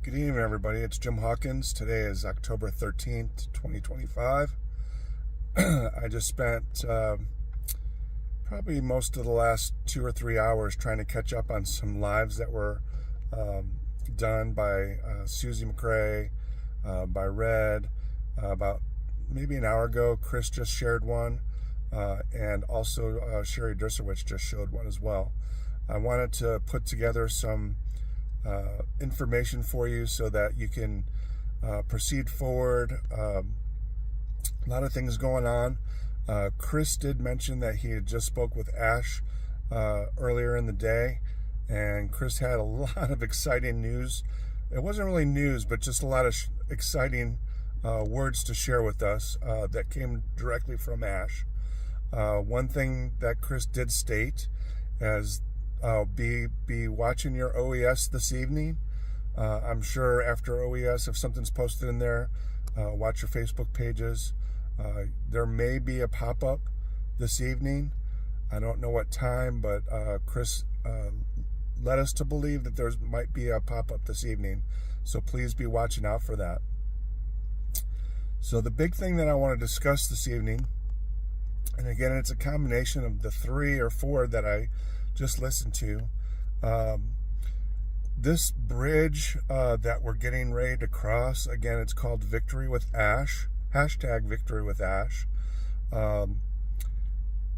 Good evening, everybody. It's Jim Hawkins. Today is October 13th, 2025. I just spent probably most of the last 2 or 3 hours trying to catch up on some lives that were done by Susie McCrae, by Red. About maybe an hour ago, Chris just shared one, and also Sherry Dersowitz just showed one as well. I wanted to put together some information for you so that you can proceed forward. A lot of things going on. Chris did mention that he had just spoke with Ash earlier in the day, and Chris had a lot of exciting news. It wasn't really news, but just a lot of exciting words to share with us that came directly from Ash. One thing that Chris did state is be watching your OES this evening. I'm sure after OES, if something's posted in there, watch your Facebook pages. There may be a pop-up this evening. I don't know what time, but Chris led us to believe that there might be a pop-up this evening. So please be watching out for that. So the big thing that I want to discuss this evening, and again, it's a combination of the 3 or 4 that I just listened to. This bridge that we're getting ready to cross, again, it's called VictoryWithAsh, hashtag VictoryWithAsh.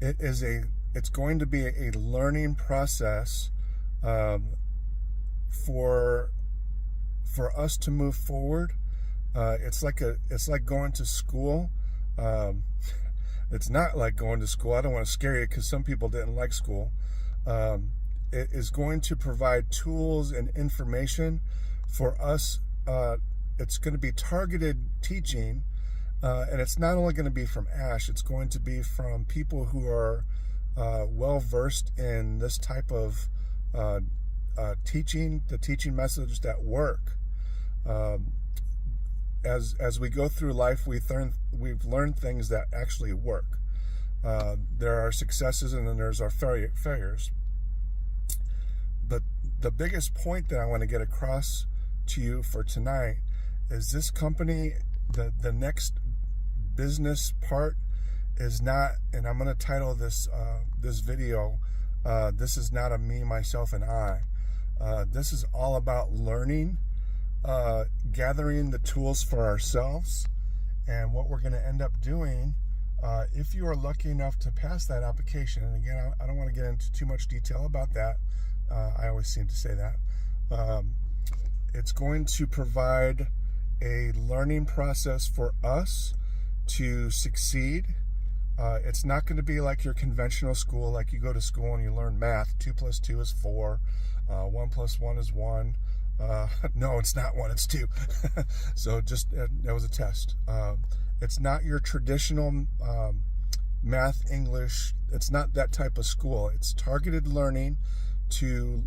It's going to be a learning process for us to move forward. It's like going to school. It's not like going to school. I don't want to scare you because some people didn't like school. It is going to provide tools and information for us. It's going to be targeted teaching, and it's not only going to be from Ash, it's going to be from people who are well versed in this type of teaching, the teaching methods that work. As we go through life, we've learned things that actually work. There are successes and then there's our failures. But the biggest point that I want to get across to you for tonight is this company, the next business part is not, and I'm going to title this this video, this is not a me, myself, and I. This is all about learning, gathering the tools for ourselves, and what we're going to end up doing if you are lucky enough to pass that application. And again, I don't want to get into too much detail about that. I always seem to say that. It's going to provide a learning process for us to succeed. It's not going to be like your conventional school, like you go to school and you learn math. 2 + 2 is 4. 1 + 1 is 1. No, it's not 1, it's 2. So just, that was a test. It's not your traditional math, English. It's not that type of school. It's targeted learning to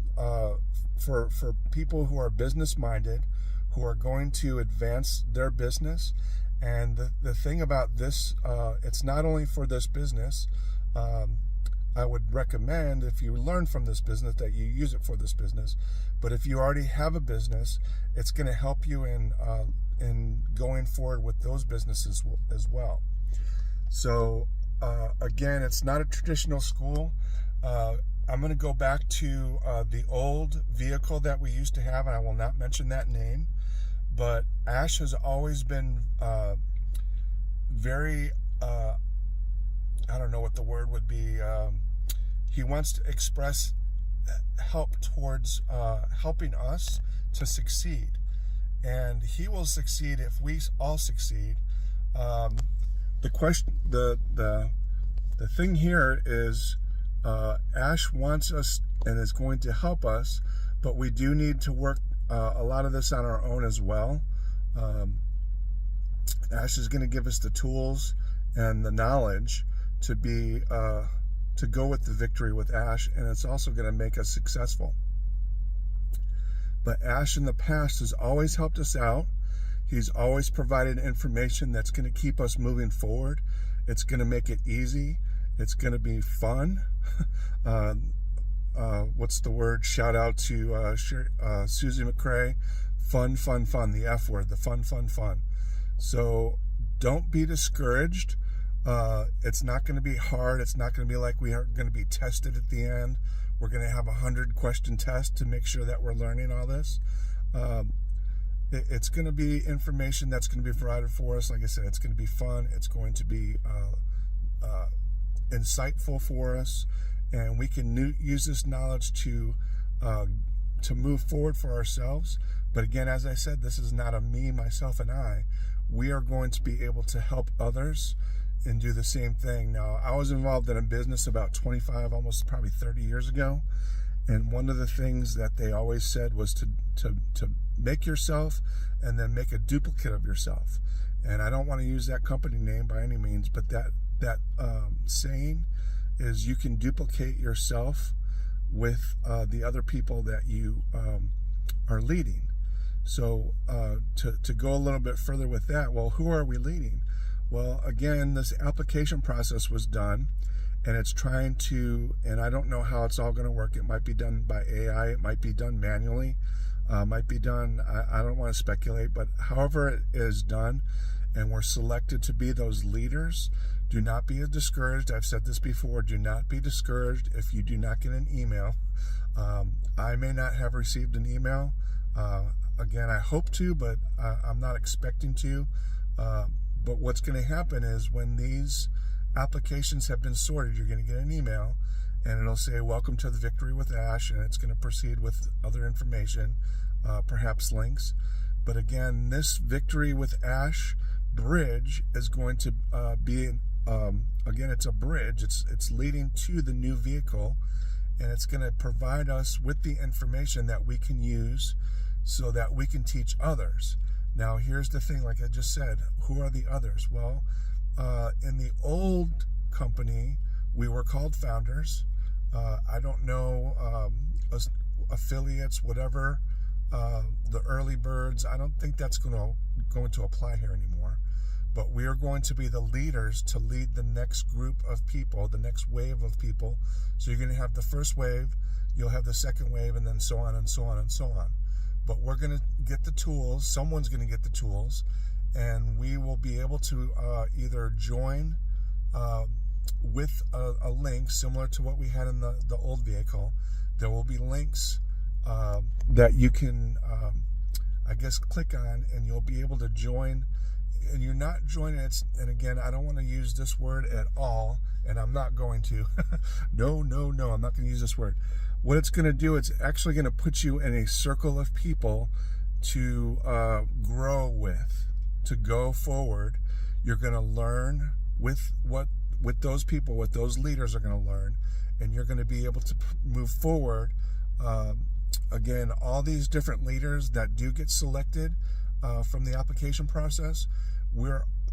for people who are business minded, who are going to advance their business. And the thing about this, it's not only for this business. I would recommend, if you learn from this business, that you use it for this business. But if you already have a business, it's going to help you in going forward with those businesses as well. So again, it's not a traditional school. I'm going to go back to the old vehicle that we used to have, and I will not mention that name. But Ash has always been very, I don't know what the word would be. He wants to express help towards helping us to succeed, and he will succeed if we all succeed. The question, the thing here is, Ash wants us and is going to help us, but we do need to work a lot of this on our own as well. Ash is going to give us the tools and the knowledge to be to go with the Victory with Ash, and it's also going to make us successful. But Ash in the past has always helped us out. He's always provided information that's going to keep us moving forward. It's going to make it easy. It's going to be fun. What's the word? Shout out to Susie McCrae fun, the F word, the fun. So don't be discouraged. It's not going to be hard. It's not going to be like we are going to be tested at the end. We're going to have 100 question test to make sure that we're learning all this. It's going to be information that's going to be provided for us. Like I said, it's going to be fun. It's going to be insightful for us, and we can use this knowledge to move forward for ourselves. But again, as I said, this is not a me, myself, and I. We are going to be able to help others and do the same thing. Now, I was involved in a business about 25, almost probably 30 years ago, and one of the things that they always said was to make yourself and then make a duplicate of yourself. And I don't want to use that company name by any means, but that saying is you can duplicate yourself with the other people that you are leading. So to go a little bit further with that, well, who are we leading? Well, again, this application process was done, and it's trying to, and I don't know how it's all going to work. It might be done by AI. It might be done manually. Might be done, I don't want to speculate, but however it is done, and we're selected to be those leaders, do not be discouraged. I've said this before. Do not be discouraged if you do not get an email. I may not have received an email. Again, I hope to, but I'm not expecting to. But what's going to happen is when these applications have been sorted, you're going to get an email, and it'll say, welcome to the Victory with Ash, and it's going to proceed with other information, perhaps links. But again, this Victory with Ash bridge is going to be, again, it's a bridge. It's leading to the new vehicle, and it's going to provide us with the information that we can use so that we can teach others. Now, here's the thing, like I just said, who are the others? Well, in the old company, we were called founders. I don't know, affiliates, whatever, the early birds. I don't think that's going to apply here anymore. But we are going to be the leaders to lead the next group of people, the next wave of people. So you're going to have the first wave, you'll have the second wave, and then so on and so on and so on. But we're going to get the tools, someone's going to get the tools, and we will be able to either join with a link similar to what we had in the old vehicle. There will be links that you can, I guess, click on, and you'll be able to join. And you're not joining it, and again, I don't want to use this word at all, and I'm not going to. No, I'm not going to use this word. What it's going to do, it's actually going to put you in a circle of people to grow with, to go forward. You're going to learn with those people, what those leaders are going to learn, and you're going to be able to move forward. Again, all these different leaders that do get selected from the application process,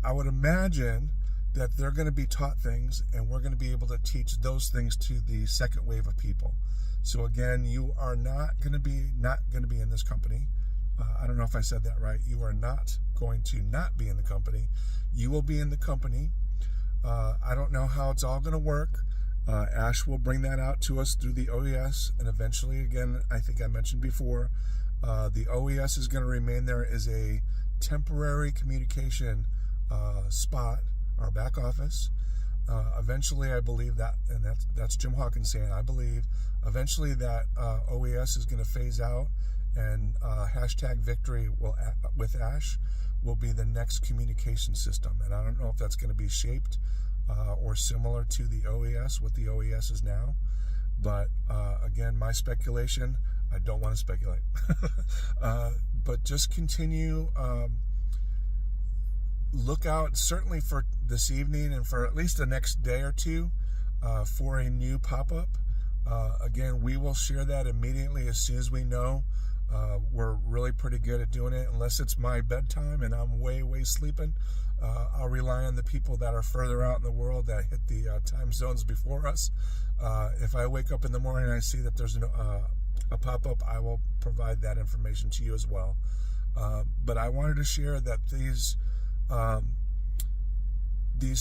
I would imagine that they're going to be taught things, and we're going to be able to teach those things to the second wave of people. So again, you are not going to be in this company. I don't know if I said that right. You are not going to not be in the company. You will be in the company. I don't know how it's all going to work. Ash will bring that out to us through the OES, and eventually, again, I think I mentioned before, the OES is going to remain there as a temporary communication spot, our back office. Eventually, I believe that, and that's Jim Hawkins saying, I believe eventually that OES is going to phase out, and hashtag Victory with Ash will be the next communication system. And I don't know if that's going to be shaped or similar to the OES, what the OES is now. But again, my speculation, I don't want to speculate. But just continue. Look out, certainly for this evening and for at least the next day or two, for a new pop-up. Again, we will share that immediately as soon as we know. We're really pretty good at doing it. Unless it's my bedtime and I'm way sleeping, I'll rely on the people that are further out in the world that hit the time zones before us. If I wake up in the morning and I see that there's a pop-up, I will provide that information to you as well. But I wanted to share that these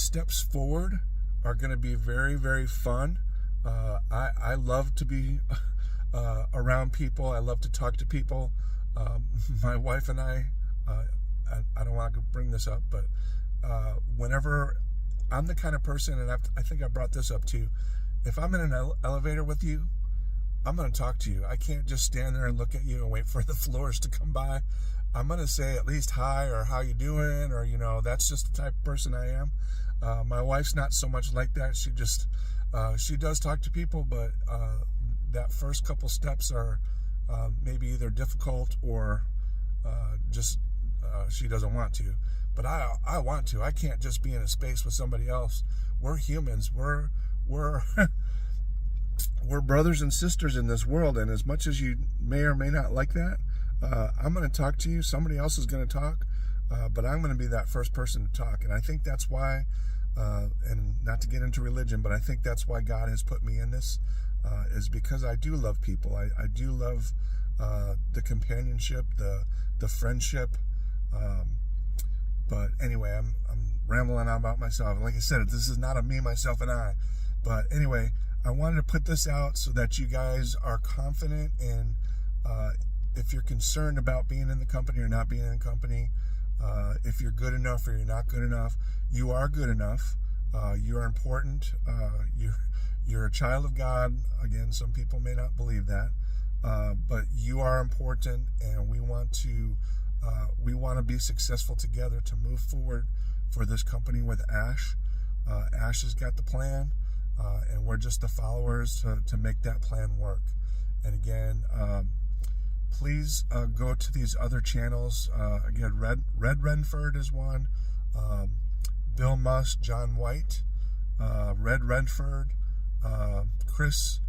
steps forward are going to be very fun. I love to be around people. I love to talk to people. My wife and I don't want to bring this up, but whenever I'm the kind of person, and I think I brought this up too, if I'm in an elevator with you, I'm going to talk to you. I can't just stand there and look at you and wait for the floors to come by. I'm going to say at least hi, or how you doing, or, that's just the type of person I am. My wife's not so much like that. She just, she does talk to people, but that first couple steps are maybe either difficult or just she doesn't want to. But I want to. I can't just be in a space with somebody else. We're humans. We're we're brothers and sisters in this world, and as much as you may or may not like that, I'm going to talk to you. Somebody else is going to talk, but I'm going to be that first person to talk. And I think that's why, and not to get into religion, but I think that's why God has put me in this, is because I do love people. I do love the companionship, the friendship. But anyway, I'm rambling on about myself. Like I said, this is not a me, myself, and I. But anyway, I wanted to put this out so that you guys are confident in, if you're concerned about being in the company or not being in the company, if you're good enough or you're not good enough. You are good enough. You are important. You're a child of God. Again, some people may not believe that, but you are important, and we want to be successful together to move forward for this company with Ash. Ash has got the plan. And we're just the followers to make that plan work. And again, please go to these other channels. Again, Redfern is one. Bill Musk, John White, Redfern, Chris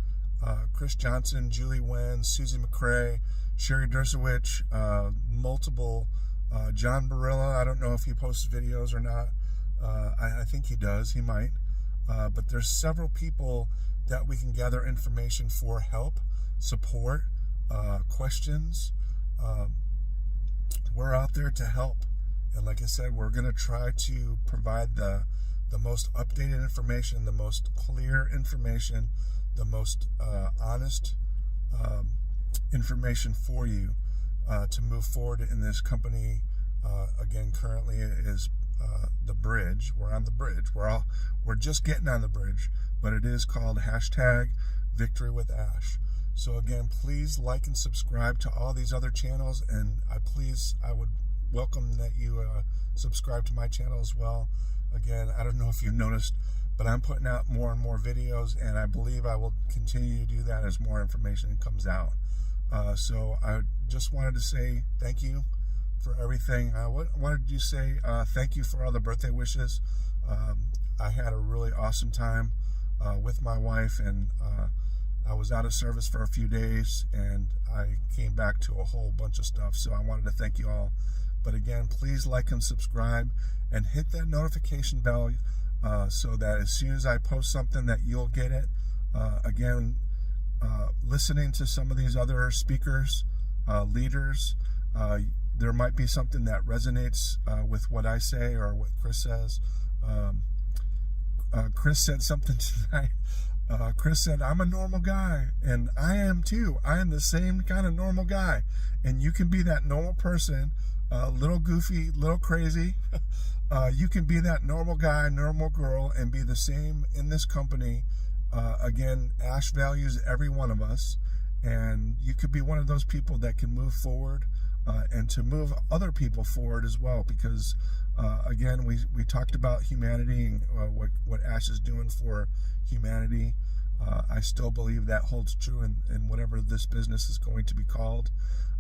Johnson, Julie Wen, Susie McCrae, Sherry Dersowich, multiple, John Barilla. I don't know if he posts videos or not. I think he does. He might. But there's several people that we can gather information for, help, support, questions. We're out there to help. And like I said, we're going to try to provide the most updated information, the most clear information, the most honest information for you to move forward in this company. Again, currently it is the bridge. We're on the bridge. We're just getting on the bridge, but it is called #VictoryWithAsh. So again, please like and subscribe to all these other channels, and I would welcome that you subscribe to my channel as well. Again, I don't know if you've noticed, but I'm putting out more and more videos, and I believe I will continue to do that as more information comes out. So I just wanted to say thank you for everything. What did you say? Thank you for all the birthday wishes. I had a really awesome time with my wife, and I was out of service for a few days, and I came back to a whole bunch of stuff. So I wanted to thank you all. But again, please like and subscribe, and hit that notification bell so that as soon as I post something, that you'll get it. Again, listening to some of these other speakers, leaders, there might be something that resonates with what I say or what Chris says. Chris said something tonight. Chris said, I'm a normal guy, and I am too. I am the same kind of normal guy. And you can be that normal person, a little goofy, little crazy. You can be that normal guy, normal girl, and be the same in this company. Again, Ash values every one of us, and you could be one of those people that can move forward and to move other people forward as well, because again, we talked about humanity and what Ash is doing for humanity. I still believe that holds true in whatever this business is going to be called.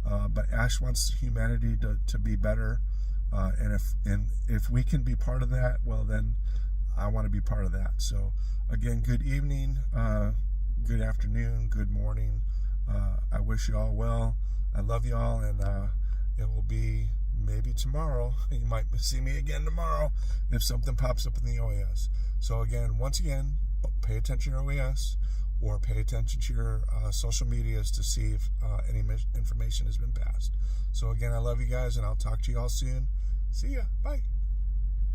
But Ash wants humanity to be better, and if we can be part of that, well, then I want to be part of that. So again, good evening, good afternoon, good morning. I wish you all well. I love you all, and it will be maybe tomorrow. You might see me again tomorrow if something pops up in the OAS. So again, once again, pay attention to OAS, or pay attention to your social medias to see if any information has been passed. So again, I love you guys, and I'll talk to you all soon. See ya. Bye.